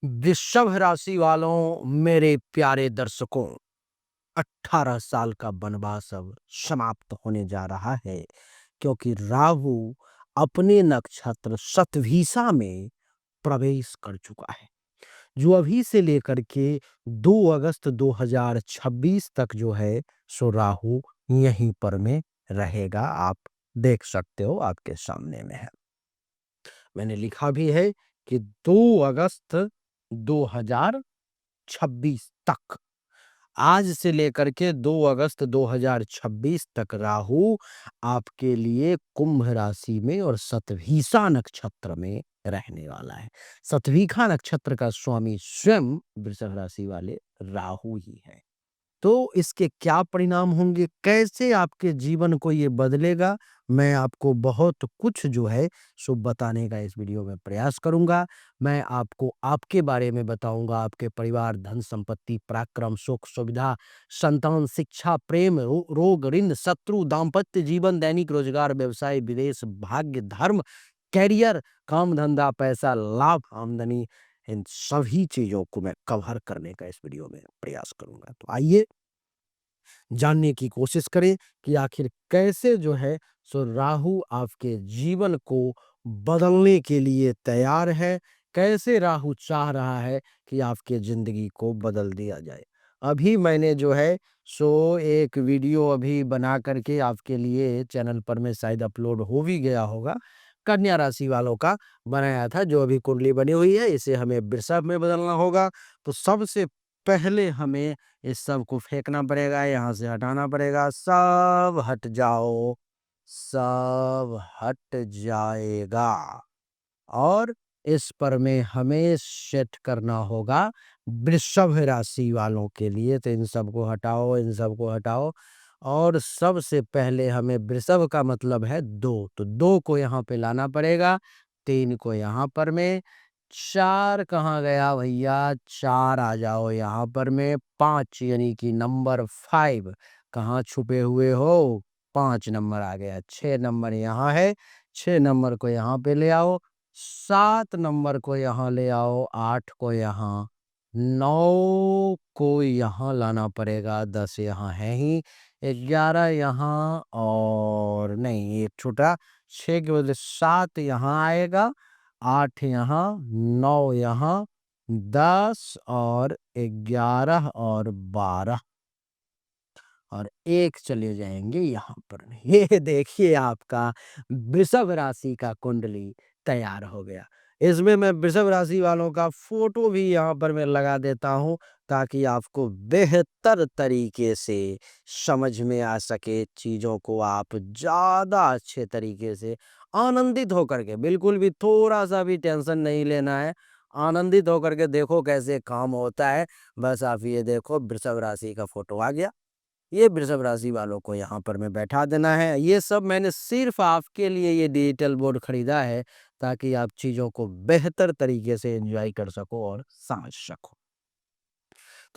वृषभ राशि वालों, मेरे प्यारे दर्शकों, 18 साल का वनवास अब समाप्त होने जा रहा है, क्योंकि राहु अपने नक्षत्र शतभिषा में प्रवेश कर चुका है, जो अभी से लेकर के 2 अगस्त 2026 तक जो है सो राहु यहीं पर में रहेगा। आप देख सकते हो, आपके सामने में है। मैंने लिखा भी है कि 2 अगस्त 2026 तक, आज से लेकर के 2 अगस्त 2026 तक राहु आपके लिए कुंभ राशि में और शतभिषा नक्षत्र में रहने वाला है। शतभिषा नक्षत्र का स्वामी स्वयं वृषभ राशि वाले राहु ही है। तो इसके क्या परिणाम होंगे, कैसे आपके जीवन को ये बदलेगा, मैं आपको बहुत कुछ जो है सो बताने का इस वीडियो में प्रयास करूंगा। मैं आपको आपके बारे में बताऊंगा, आपके परिवार, धन संपत्ति, पराक्रम, सुख सुविधा, संतान, शिक्षा, प्रेम, रोग, ऋण, शत्रु, दाम्पत्य जीवन, दैनिक रोजगार, व्यवसाय, विदेश, भाग्य, धर्म, कैरियर, काम धंधा, पैसा, लाभ, आमदनी, इन सभी चीजों को मैं कवर करने का इस वीडियो में प्रयास करूंगा। तो आइए जानने की कोशिश करें कि आखिर कैसे जो है सो राहु आपके जीवन को बदलने के लिए तैयार है, कैसे राहु चाह रहा है कि आपके जिंदगी को बदल दिया जाए। अभी मैंने जो है सो एक वीडियो अभी बना करके आपके लिए चैनल पर में शायद अपलोड हो भी गया होगा, कन्या राशि वालों का बनाया था। जो अभी कुंडली बनी हुई है, इसे हमें वृषभ में बदलना होगा। तो सबसे पहले हमें इस सब को फेंकना पड़ेगा, यहाँ से हटाना पड़ेगा। सब हट जाओ, सब हट जाएगा। और इस पर में हमें सेट करना होगा वृषभ राशि वालों के लिए। तो इन सबको हटाओ, इन सबको हटाओ। और सबसे पहले हमें वृषभ का मतलब है 2, तो 2 को यहाँ पे लाना पड़ेगा, 3 को यहाँ पर में, 4 कहाँ गया भैया, 4 आ जाओ यहाँ पर में, 5 यानी कि नंबर 5 कहाँ छुपे हुए हो, 5 नंबर आ गया, 6 नंबर यहाँ है, 6 नंबर को यहाँ पे ले आओ, 7 नंबर को यहाँ ले आओ, 8 को यहाँ, 9 को यहाँ लाना पड़ेगा, 10 यहाँ है ही, 11 यहाँ, और नहीं एक छोटा, 6 के बदले 7 यहाँ आएगा, 8 यहाँ, 9 यहाँ, 10 और 11 और 12 और 1 चले जाएंगे यहाँ पर। ये देखिए आपका वृषभ राशि का कुंडली तैयार हो गया। इसमें मैं वृषभ राशि वालों का फोटो भी यहाँ पर मैं लगा देता हूँ, ताकि आपको बेहतर तरीके से समझ में आ सके चीज़ों को, आप ज़्यादा अच्छे तरीके से आनंदित होकर के, बिल्कुल भी थोड़ा सा भी टेंशन नहीं लेना है, आनंदित होकर के देखो कैसे काम होता है। बस आप ये देखो, वृषभ राशि का फोटो आ गया, ये वृषभ राशि वालों को यहाँ पर मैं बैठा देना है। ये सब मैंने सिर्फ आपके लिए ये डिजिटल बोर्ड खरीदा है, ताकि आप चीज़ों को बेहतर तरीके से एंजॉय कर सको और समझ सको।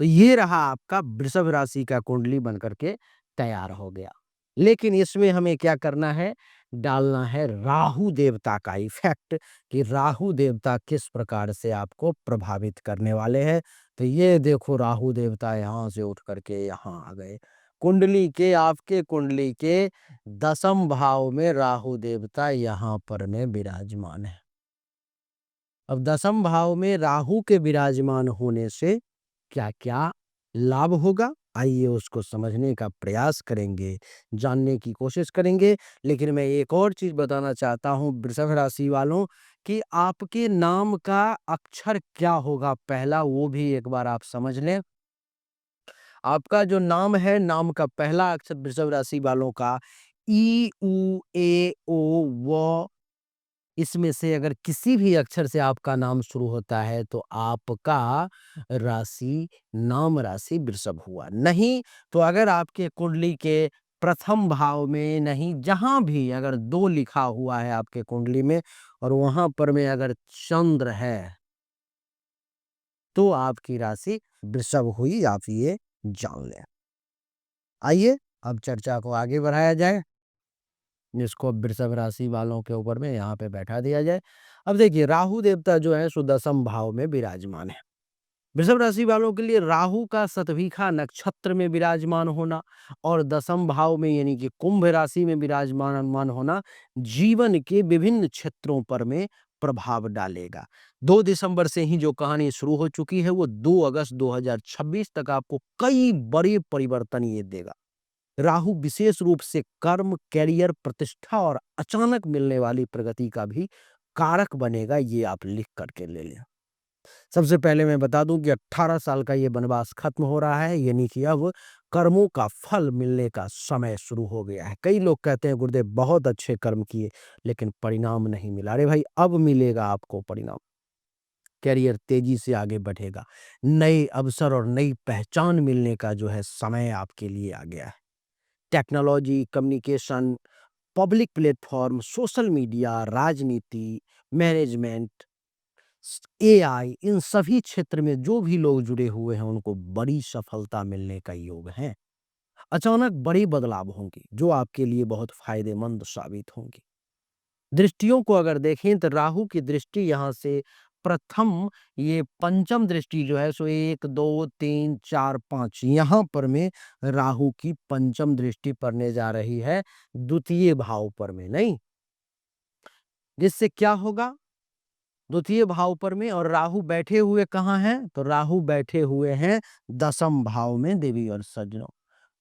तो ये रहा आपका वृषभ राशि का कुंडली बनकर के तैयार हो गया। लेकिन इसमें हमें क्या करना है, डालना है राहु देवता का इफेक्ट, कि राहु देवता किस प्रकार से आपको प्रभावित करने वाले हैं। तो ये देखो, राहु देवता यहाँ से उठ करके यहाँ आ गए। कुंडली के, आपके कुंडली के 10th भाव में राहु देवता यहाँ पर में विराजमान है। अब 10th भाव में राहु के विराजमान होने से क्या क्या लाभ होगा, आइए उसको समझने का प्रयास करेंगे, जानने की कोशिश करेंगे। लेकिन मैं एक और चीज बताना चाहता हूं वृषभ राशि वालों, कि आपके नाम का अक्षर क्या होगा पहला, वो भी एक बार आप समझ लें। आपका जो नाम है, नाम का पहला अक्षर वृषभ राशि वालों का ई, उ, ए, ओ, व, इसमें से अगर किसी भी अक्षर से आपका नाम शुरू होता है, तो आपका राशि, नाम राशि वृषभ हुआ। नहीं तो अगर आपके कुंडली के प्रथम भाव में नहीं, जहां भी अगर 2 लिखा हुआ है आपके कुंडली में, और वहां पर में अगर चंद्र है, तो आपकी राशि वृषभ हुई, आप ये जान लें। आइए अब चर्चा को आगे बढ़ाया जाए, जिसको वृषभ राशि वालों के ऊपर में यहाँ पे बैठा दिया जाए। अब देखिए राहु देवता जो है सो दसम भाव में विराजमान है। वृषभ राशि वालों के लिए राहु का सतभिखा नक्षत्र में विराजमान होना और दसम भाव में यानी कि कुंभ राशि में विराजमान होना जीवन के विभिन्न क्षेत्रों पर में प्रभाव डालेगा। 2 दिसंबर से ही जो कहानी शुरू हो चुकी है वो 2 अगस्त 2026 तक आपको कई बड़े परिवर्तन ये देगा। राहु विशेष रूप से कर्म, कैरियर, प्रतिष्ठा और अचानक मिलने वाली प्रगति का भी कारक बनेगा, ये आप लिख करके ले लें। सबसे पहले मैं बता दूं कि 18 साल का ये वनवास खत्म हो रहा है, यानी कि अब कर्मों का फल मिलने का समय शुरू हो गया है। कई लोग कहते हैं गुरुदेव बहुत अच्छे कर्म किए लेकिन परिणाम नहीं मिला। अरे भाई अब मिलेगा आपको परिणाम। कैरियर तेजी से आगे बढ़ेगा। नए अवसर और नई पहचान मिलने का जो है समय आपके लिए आ गया है। Technology, communication, public platform, social media, राजनीति, मैनेजमेंट, एआई, इन सभी क्षेत्र में जो भी लोग जुड़े हुए हैं उनको बड़ी सफलता मिलने का योग है। अचानक बड़े बदलाव होंगे जो आपके लिए बहुत फायदेमंद साबित होंगे। दृष्टियों को अगर देखें तो राहु की दृष्टि यहाँ से प्रथम ये पंचम दृष्टि जो है सो 1 2 3 4 5 यहाँ पर में राहु की पंचम दृष्टि पड़ने जा रही है द्वितीय भाव पर में, नहीं, जिससे क्या होगा द्वितीय भाव पर में। और राहु बैठे हुए कहाँ हैं तो राहु बैठे हुए हैं दसम भाव में देवी और सज्जनों।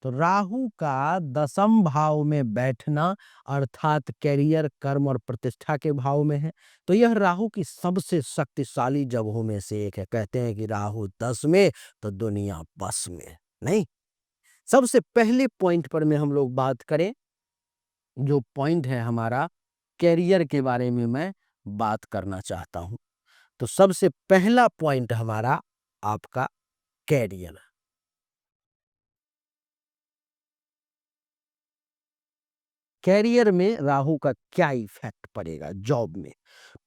तो राहु का दसम भाव में बैठना अर्थात कैरियर, कर्म और प्रतिष्ठा के भाव में है। तो यह राहु की सबसे शक्तिशाली जगहों में से एक है। कहते हैं कि राहु 10 में तो दुनिया बस में, नहीं। सबसे पहले पॉइंट पर में हम लोग बात करें, जो पॉइंट है हमारा कैरियर के बारे में मैं बात करना चाहता हूं। तो सबसे पहला पॉइंट हमारा आपका कैरियर। कैरियर में राहु का क्या इफेक्ट पड़ेगा? जॉब में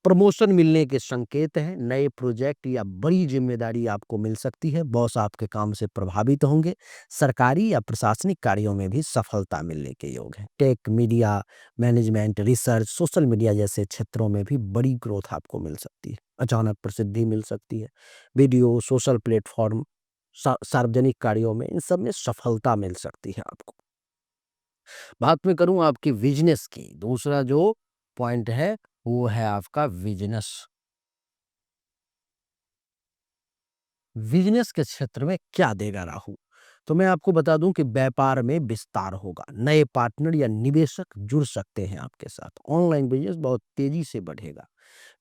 प्रमोशन मिलने के संकेत हैं। नए प्रोजेक्ट या बड़ी जिम्मेदारी आपको मिल सकती है। बॉस आपके काम से प्रभावित होंगे। सरकारी या प्रशासनिक कार्यों में भी सफलता मिलने के योग हैं। Tech, media, management, research, social media जैसे क्षेत्रों में भी बड़ी ग्रोथ आपको मिल सकती है। अचानक प्रसिद्धि मिल सकती है। वीडियो, सोशल प्लेटफॉर्म, सार्वजनिक कार्यों में, इन सब में सफलता मिल सकती है आपको। बात मैं करूं आपकी बिजनेस की, दूसरा जो पॉइंट है वो है आपका बिजनेस। बिजनेस के क्षेत्र में क्या देगा राहु? तो मैं आपको बता दूं कि व्यापार में विस्तार होगा। नए पार्टनर या निवेशक जुड़ सकते हैं आपके साथ। ऑनलाइन बिजनेस बहुत तेजी से बढ़ेगा।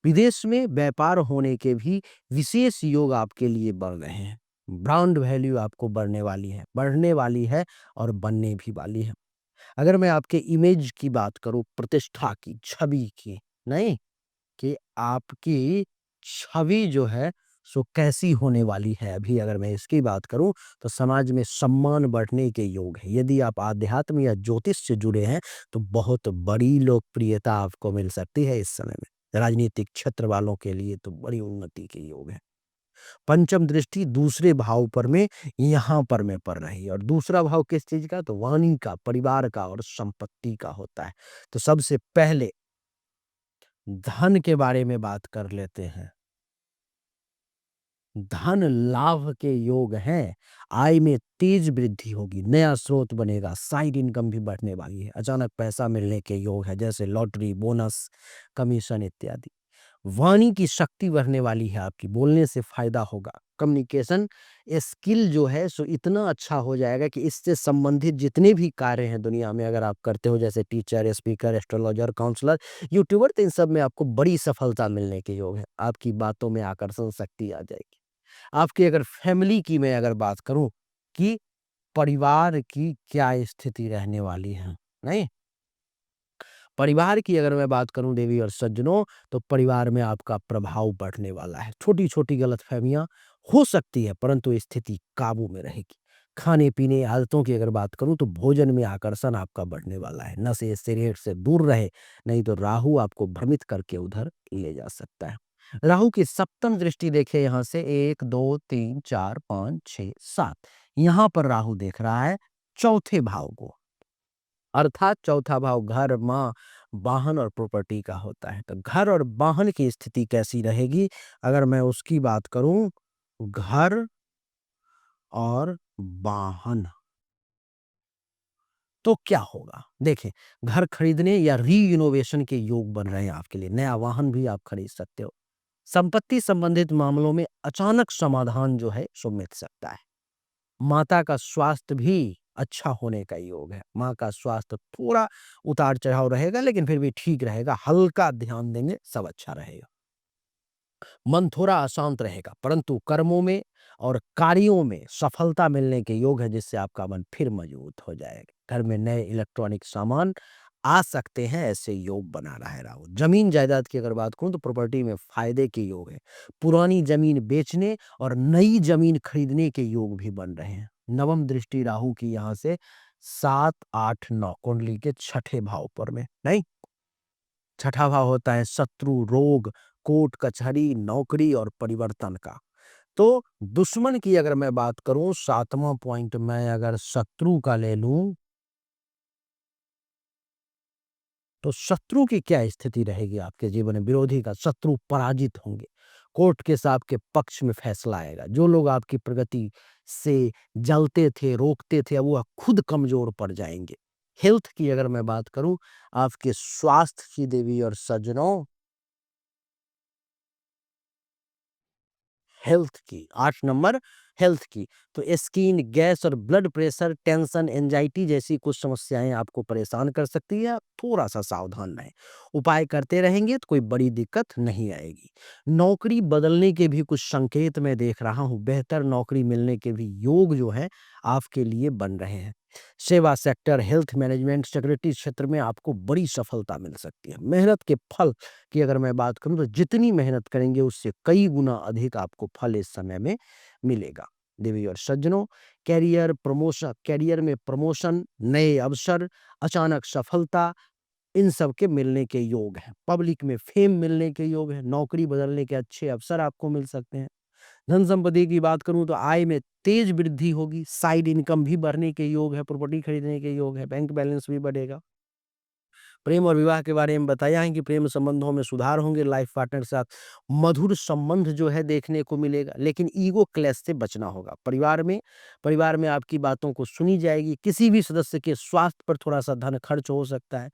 विदेश में व्यापार होने के भी विशेष योग आपके लिए बढ़ रहे हैं। ब्रांड वैल्यू आपको बढ़ने वाली है और बनने भी वाली है। अगर मैं आपके इमेज की बात करूं, प्रतिष्ठा की, छवि की, नहीं, कि आपकी छवि जो है सो कैसी होने वाली है, अभी अगर मैं इसकी बात करूं तो समाज में सम्मान बढ़ने के योग है। यदि आप आध्यात्म या ज्योतिष से जुड़े हैं तो बहुत बड़ी लोकप्रियता आपको मिल सकती है इस समय में। राजनीतिक क्षेत्र वालों के लिए तो बड़ी उन्नति के योग है। पंचम दृष्टि दूसरे भाव पर में यहाँ पर में पड़ रही है। और दूसरा भाव किस चीज का? तो वाणी का, परिवार का और संपत्ति का होता है। तो सबसे पहले धन के बारे में बात कर लेते हैं। धन लाभ के योग हैं। आय में तेज वृद्धि होगी। नया स्रोत बनेगा। साइड इनकम भी बढ़ने वाली है। अचानक पैसा मिलने के योग है, जैसे लॉटरी, बोनस, कमीशन इत्यादि। वाणी की शक्ति बढ़ने वाली है आपकी। बोलने से फायदा होगा। कम्युनिकेशन स्किल जो है सो इतना अच्छा हो जाएगा कि इससे संबंधित जितने भी कार्य हैं दुनिया में अगर आप करते हो, जैसे teacher, speaker, astrologer, counsellor, YouTuber, तो इन सब में आपको बड़ी सफलता मिलने के योग है। आपकी बातों में आकर्षण शक्ति आ जाएगी। आपकी अगर फैमिली की मैं अगर बात करूं कि परिवार की क्या स्थिति रहने वाली है, नहीं, परिवार की अगर मैं बात करूं देवी और सज्जनों, तो परिवार में आपका प्रभाव बढ़ने वाला है। छोटी छोटी गलतफहमियां हो सकती है परंतु स्थिति काबू में रहेगी। खाने पीने आदतों की अगर बात करूं तो भोजन में आकर्षण आपका बढ़ने वाला है। नशे सिगरेट से दूर रहे, नहीं तो राहु आपको भ्रमित करके उधर ले जा सकता है। राहु की सप्तम दृष्टि देखे यहां से 1 2 3 4 5 6 7, यहां पर राहु देख रहा है चौथे भाव को। अर्थात चौथा भाव घर, माँ, वाहन और प्रॉपर्टी का होता है। तो घर और वाहन की स्थिति कैसी रहेगी? अगर मैं उसकी बात करूँ, घर और वाहन, तो क्या होगा? देखें, घर खरीदने या रीइनोवेशन के योग बन रहे हैं आपके लिए, नया वाहन भी आप खरीद सकते हो। संपत्ति संबंधित मामलों में अचानक समाधान जो है सो मिल सकता है। माता का स्वास्थ्य भी अच्छा होने का योग है। माँ का स्वास्थ्य थोड़ा उतार-चढ़ाव रहेगा, लेकिन फिर भी ठीक रहेगा, हल्का ध्यान देंगे, सब अच्छा रहेगा। मन थोड़ा अशांत रहेगा, परंतु कर्मों में और कार्यों में सफलता मिलने के योग है, जिससे आपका मन फिर मजबूत हो जाएगा। घर में नए इलेक्ट्रॉनिक सामान आ सकते हैं, ऐसे योग बना रहा है राहु। जमीन जायदाद की अगर बात करूं तो प्रॉपर्टी में फायदे के योग है। पुरानी जमीन बेचने और नई जमीन खरीदने के योग भी बन रहे हैं। नवम दृष्टि राहु की यहाँ से 7, 8, 9 कुंडली के छठे भाव पर में नहीं, छठा भाव होता है शत्रु, रोग, कोर्ट कचहरी, नौकरी और परिवर्तन का। तो दुश्मन की अगर मैं बात करूं, 7वां पॉइंट मैं अगर शत्रु का ले लूं, तो शत्रु की क्या स्थिति रहेगी आपके जीवन में? विरोधी का शत्रु पराजित होंगे। कोर्ट केस आपके पक्ष में फैसला आएगा। जो लोग आपकी प्रगति से जलते थे, रोकते थे, अब वो खुद कमजोर पड़ जाएंगे। हेल्थ की अगर मैं बात करूं, आपके स्वास्थ्य की देवी और सज्जनों, हेल्थ की 8 नंबर, हेल्थ की, तो स्किन, गैस और ब्लड प्रेशर, टेंशन, एंजाइटी जैसी कुछ समस्याएं आपको परेशान कर सकती है। आप थोड़ा सा सावधान रहें। उपाय करते रहेंगे तो कोई बड़ी दिक्कत नहीं आएगी। नौकरी बदलने के भी कुछ संकेत मैं देख रहा हूं। बेहतर नौकरी मिलने के भी योग जो है आपके लिए बन रहे हैं। सेवा सेक्टर, हेल्थ मैनेजमेंट, सिक्योरिटी क्षेत्र में आपको बड़ी सफलता मिल सकती है। मेहनत के फल की अगर मैं बात करूं तो जितनी मेहनत करेंगे उससे कई गुना अधिक आपको फल इस समय में मिलेगा। देवी और सज्जनों, कैरियर में प्रमोशन, नए अवसर, अचानक सफलता, इन सब के मिलने के योग हैं। पब्लिक में फेम मिलने के योग है। नौकरी बदलने के अच्छे अवसर आपको मिल सकते हैं। धन संपत्ति की बात करूं तो आय में तेज वृद्धि होगी। साइड इनकम भी बढ़ने के योग है। प्रॉपर्टी खरीदने के योग है। बैंक बैलेंस भी बढ़ेगा। प्रेम और विवाह के बारे में बताया है कि प्रेम संबंधों में सुधार होंगे। लाइफ पार्टनर के साथ मधुर संबंध जो है देखने को मिलेगा, लेकिन ईगो क्लैश से बचना होगा। परिवार में आपकी बातों को सुनी जाएगी। किसी भी सदस्य के स्वास्थ्य पर थोड़ा सा धन खर्च हो सकता है।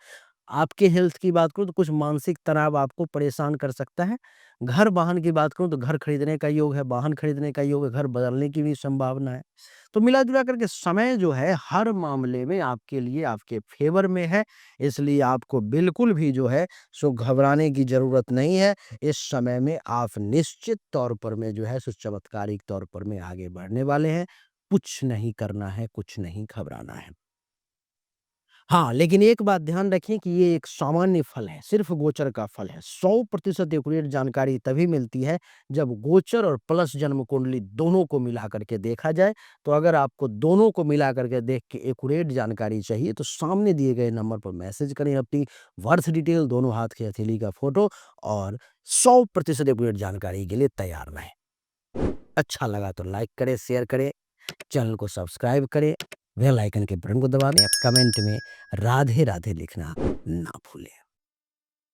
आपके हेल्थ की बात करूँ तो कुछ मानसिक तनाव आपको परेशान कर सकता है। घर वाहन की बात करूँ तो घर खरीदने का योग है, वाहन खरीदने का योग है, घर बदलने की भी संभावना है। तो मिला-जुला करके समय जो है हर मामले में आपके लिए आपके फ़ेवर में है, इसलिए आपको बिल्कुल भी जो है सो घबराने की ज़रूरत नहीं है। इस समय में आप निश्चित तौर पर में जो है सो चमत्कारिक तौर पर में आगे बढ़ने वाले हैं। कुछ नहीं करना है, कुछ नहीं घबराना है। हाँ, लेकिन एक बात ध्यान रखें कि ये एक सामान्य फल है, सिर्फ़ गोचर का फल है। 100% एक्यूरेट जानकारी तभी मिलती है जब गोचर और प्लस जन्म कुंडली दोनों को मिला करके देखा जाए। तो अगर आपको दोनों को मिला करके देख के एक्यूरेट जानकारी चाहिए तो सामने दिए गए नंबर पर मैसेज करें अपनी बर्थ डिटेल, दोनों हाथ की हथेली का फ़ोटो और 100% एक्यूरेट जानकारी के लिए तैयार रहें। अच्छा लगा तो लाइक करें, शेयर करें, चैनल को सब्सक्राइब करें, बेल आइकन के बटन को दबा दें। कमेंट में राधे राधे लिखना ना भूलें।